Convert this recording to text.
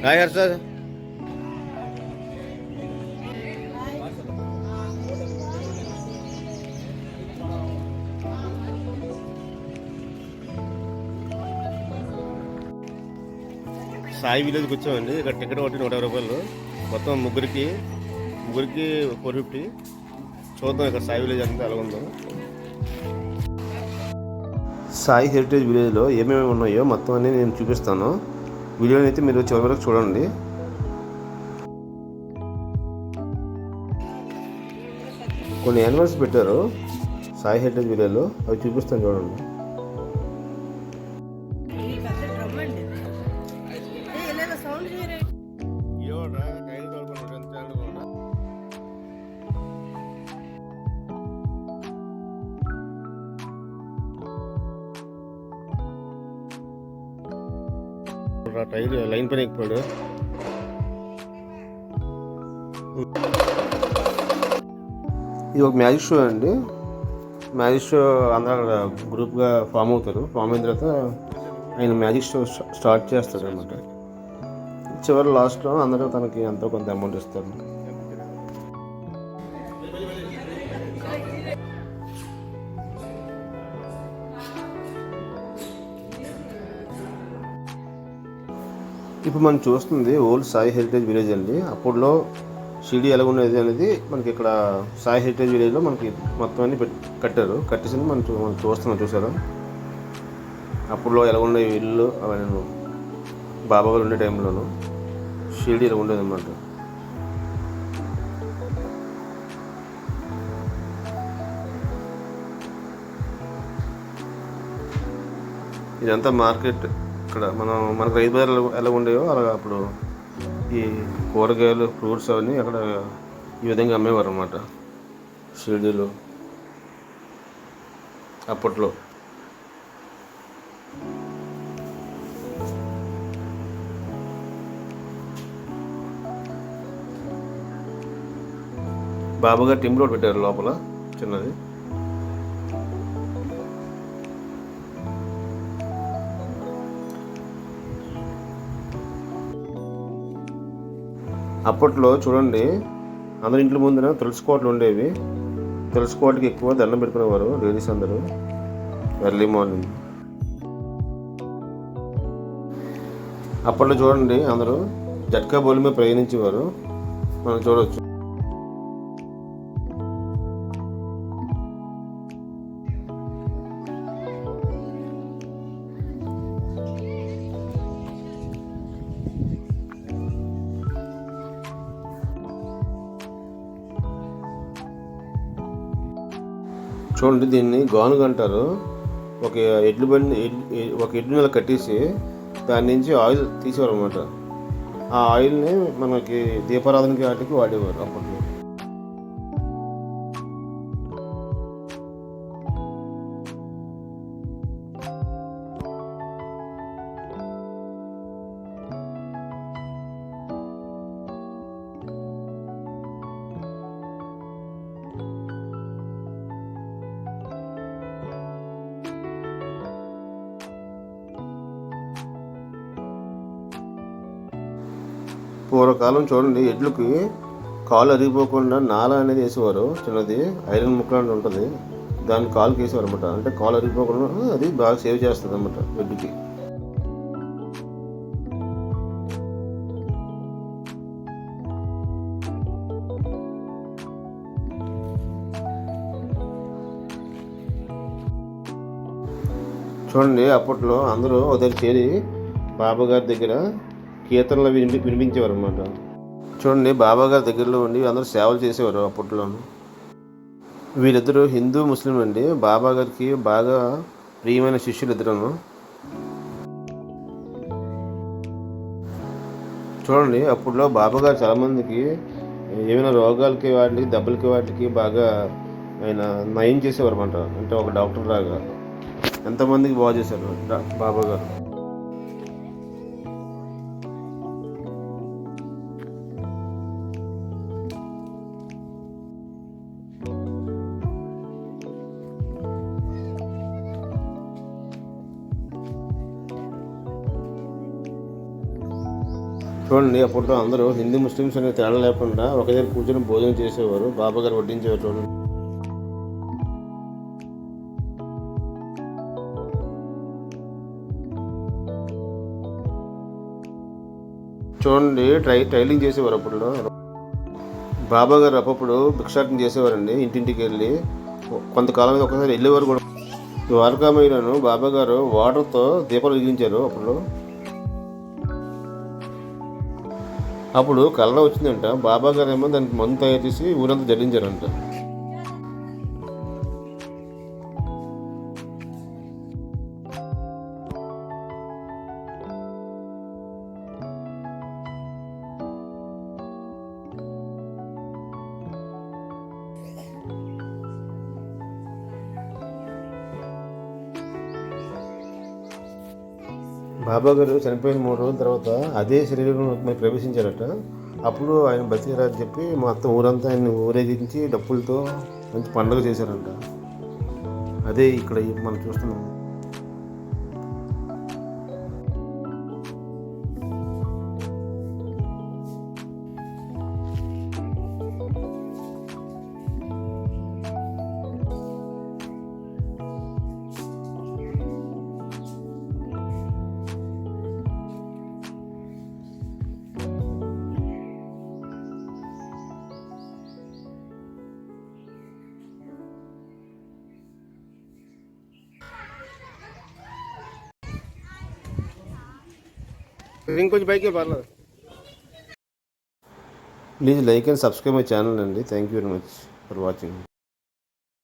Hi Harsha. Sai విలేజ్కి వచ్చామండి. ఇక్కడ టికెట్ ఒకటి 120 రూపాయలు. మొత్తం ముగ్గురికి 450. చూద్దాం ఇక్కడ సాయి విలేజ్ అంతా ఎలా ఉందో. సాయి హెరిటేజ్ విలేజ్లో ఏమేమి ఉన్నాయో మొత్తం అన్నీ నేను చూపిస్తాను. వీడియోని అయితే మీరు చివరి వరకు చూడండి. కొన్ని యానిమల్స్ పెట్టారు సాయి హెరిటేజ్ విలేజ్లో, అవి చూపిస్తాను చూడండి. టైర్ లైన్ పైన ఎక్కిపోయాడు. ఇది ఒక మ్యాజిక్ షో అండి. మ్యాజిక్ షో అందరూ అక్కడ గ్రూప్గా ఫామ్ అవుతారు. ఫామ్ అయిన తర్వాత ఆయన మ్యాజిక్ షో స్టార్ట్ చేస్తారు అనమాట. చివరి లాస్ట్లో అందరూ తనకి ఎంతో కొంత అమౌంట్ ఇస్తారు. ఇప్పుడు మనం చూస్తుంది ఓల్డ్ సాయి హెరిటేజ్ విలేజ్ అండి. అప్పుడులో షిరిడి ఎలా ఉండేది అనేది మనకి ఇక్కడ సాయి హెరిటేజ్ విలేజ్లో మనకి మొత్తం అన్ని కట్టేసి మనం చూస్తున్నాం. చూసారా అప్పుడులో ఎలా ఉండేవి ఇల్లు అవన్నీ బాబాగారు ఉండే టైంలోనూ షిరిడి ఎలా ఉండేది అన్నమాట. ఇదంతా మార్కెట్. ఇక్కడ మనకు రైతు బజార్లు ఎలా ఉండేవో అలా అప్పుడు ఈ కూరగాయలు ఫ్రూట్స్ అవన్నీ అక్కడ ఈ విధంగా అమ్మేవారు అన్నమాట షిరిడీలో అప్పట్లో. బాబాగారు టిమ్ రోడ్ పెట్టారు లోపల చిన్నది. అప్పట్లో చూడండి అందరి ఇంట్లో ముందున తులసి కోటలు ఉండేవి. తులసి కోటకి ఎక్కువ దండం పెట్టుకునేవారు లేడీస్ అందరూ ఎర్లీ మార్నింగ్. అప్పట్లో చూడండి అందరూ జట్కా బోలు మీద ప్రయాణించేవారు. మనం చూడవచ్చు. చూడండి దీన్ని గానుగ అంటారు. ఒక ఎడ్లు నెల కట్టేసి దాని నుంచి ఆయిల్ తీసేవారు అనమాట. ఆ ఆయిల్ని మనకి దీపారాధనకి వాటికి వాడేవారు అప్పట్లో. పూర్వకాలం చూడండి ఎడ్లకి కాలు అరిగిపోకుండా నాల అనేది వేసేవారు. చిన్నది ఐరన్ ముక్క అనేది ఉంటుంది, దాన్ని కాలుకి వేసేవారు అనమాట. అంటే కాలు అరిగిపోకుండా అది బాగా సేవ్ చేస్తుంది అనమాట ఎడ్లకి. చూడండి అప్పట్లో అందరూ ఒక దగ్గర చేరి బాబాగారి దగ్గర కీర్తనలు వినిపించేవారు అనమాట. చూడండి బాబాగారి దగ్గరలో ఉండి అందరూ సేవలు చేసేవారు అప్పట్లోను. వీళ్ళిద్దరూ హిందూ ముస్లిం అండి. బాబాగారికి బాగా ప్రియమైన శిష్యులు ఇద్దరును. చూడండి అప్పట్లో బాబాగారు చాలామందికి ఏమైనా రోగాలకి వాటికి దెబ్బలకి వాటికి బాగా ఆయన నయం చేసేవారు అనమాట. అంటే ఒక డాక్టర్ లాగా ఎంతమందికి బాగా చేశారు బాబాగారు. చూడండి, అప్పట్లో అందరూ హిందూ ముస్లిమ్స్ అనే తేడా లేకుండా ఒక దగ్గర కూర్చొని భోజనం చేసేవారు. బాబా గారు వడ్డించేవారు. చూడండి, చూడండి ట్రైలింగ్ చేసేవారు అప్పట్లో. బాబా గారు అప్పుడు భిక్షాటన చేసేవారండి. ఇంటింటికి వెళ్ళి కొంతకాలం మీద ఒకసారి వెళ్ళేవారు కూడా. ద్వారకామయ్యను బాబా గారు వాటర్తో దీపాలు వెలిగించారు. అప్పుడు కలర్ వచ్చిందంట. బాబా గారు ఏమో దానికి మందు తయారు చేసి ఊరంతా జల్లించారంట. బాబా గారు చనిపోయిన 3 రోజుల తర్వాత అదే శరీరంలో ప్రవేశించారట. అప్పుడు ఆయన బతికారని చెప్పి మొత్తం ఊరంతా ఆయన ఊరేగించి డప్పులతో మంచి పండుగ చేశారంట. అదే ఇక్కడ మనం చూస్తున్నాం. ఇంకొంచెం పైకి పర్లేదు. Please like and subscribe my channel అండి. Thank you very much for watching.